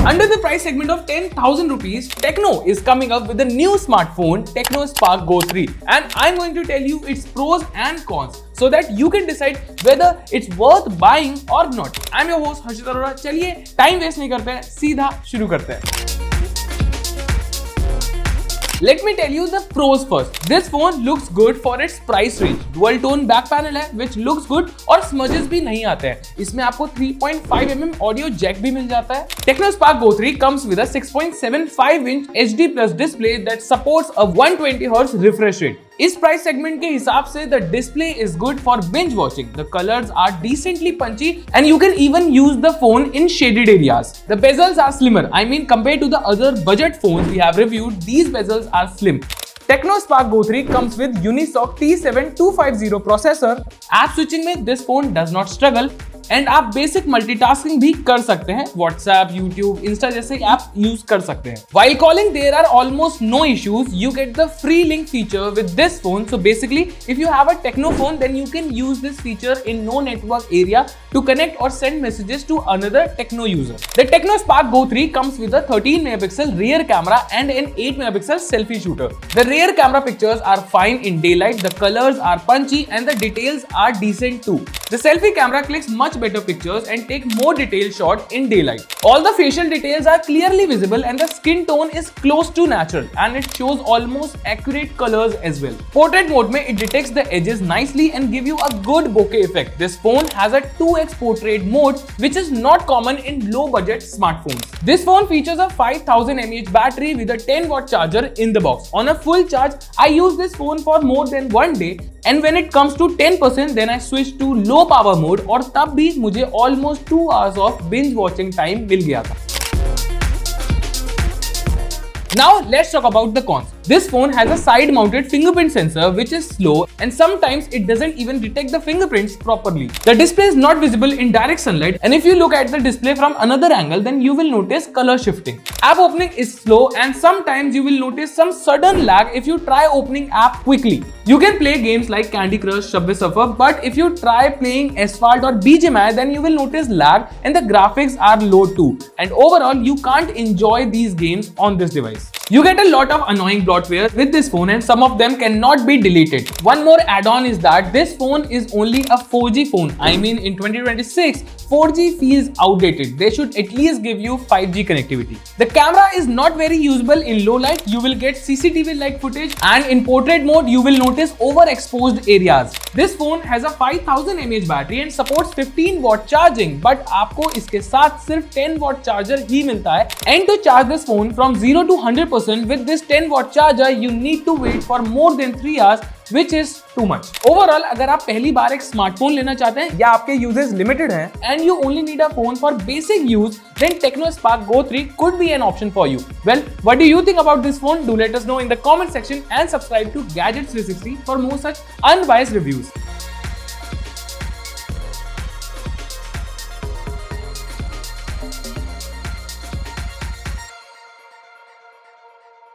Under the price segment of 10,000 rupees, Tecno is coming up with a new smartphone, Tecno Spark Go 3, and I'm going to tell you its pros and cons so that you can decide whether it's worth buying or not. I'm your host Harshit Arora. चलिए time waste नहीं करते हैं, सीधा शुरू करते हैं. Let me tell you the pros first. This phone looks good for its price range. Dual tone back panel है, which looks good और smudges भी नहीं आते हैं. इसमें आपको 3.5mm audio jack भी मिल जाता है. Tecno Spark Go 3 comes with a 6.75-inch HD Plus display that supports a 120Hz refresh rate. इस प्राइस सेगमेंट के हिसाब से the display is good for binge watching. The colors are decently punchy and you can even use the phone in shaded areas. The bezels are slimmer. I mean, compared to the other budget phones we have reviewed, these bezels are slim. Tecno Spark Go 3 comes with Unisoc T7250 processor. App switching में this phone does not struggle. And आप basic multitasking भी कर सकते हैं. WhatsApp, YouTube, Insta जैसे app use कर सकते हैं. While calling there are almost no issues. You get the free link feature with this phone. So basically, if you have a Tecno phone, then you can use this feature in no network area to connect or send messages to another Tecno user. The Tecno Spark Go 3 comes with a 13MP rear camera and an 8MP selfie shooter. The rear camera pictures are fine in daylight. The colors are punchy and the details are decent too. The selfie camera clicks much better pictures and take more detailed shot in daylight. All the facial details are clearly visible and the skin tone is close to natural and it shows almost accurate colors as well. Portrait mode mein it detects the edges nicely and give you a good bokeh effect. This phone has a 2x portrait mode which is not common in low budget smartphones. This phone features a 5000 mAh battery with a 10W charger in the box. On a full charge, I use this phone for more than one day. And when it comes to 10%, then I switch to low power mode और तब भी मुझे almost 2 hours of binge watching time मिल गया था. Now let's talk about the cons. This phone has a side-mounted fingerprint sensor which is slow and sometimes it doesn't even detect the fingerprints properly. The display is not visible in direct sunlight and if you look at the display from another angle then you will notice color shifting. App opening is slow and sometimes you will notice some sudden lag if you try opening app quickly. You can play games like Candy Crush, Subway Surfer, but if you try playing Asphalt or BGMI then you will notice lag and the graphics are low too. And overall you can't enjoy these games on this device. You get a lot of annoying bloatware with this phone and some of them cannot be deleted. One more add-on is that this phone is only a 4G phone. I mean in 2026, 4G feels outdated. They should at least give you 5G connectivity. The camera is not very usable in low light. You will get CCTV-like footage and in portrait mode you will notice overexposed areas. This phone has a 5000 mAh battery and supports 15W charging, but आपको इसके साथ सिर्फ 10W charger ही मिलता है. And to charge this phone from 0 to 100% with this 10W charger, you need to wait for more than 3 hours, which is too much. Overall, अगर आप पहली बार एक स्मार्टफोन लेना चाहते हैं या आपके यूजेस लिमिटेड हैं and you only need a phone for basic use, then Tecno Spark Go 3 could be an option for you. Well, what do you think about this phone? Do let us know in the comment section and subscribe to Gadgets 360 for more such unbiased reviews.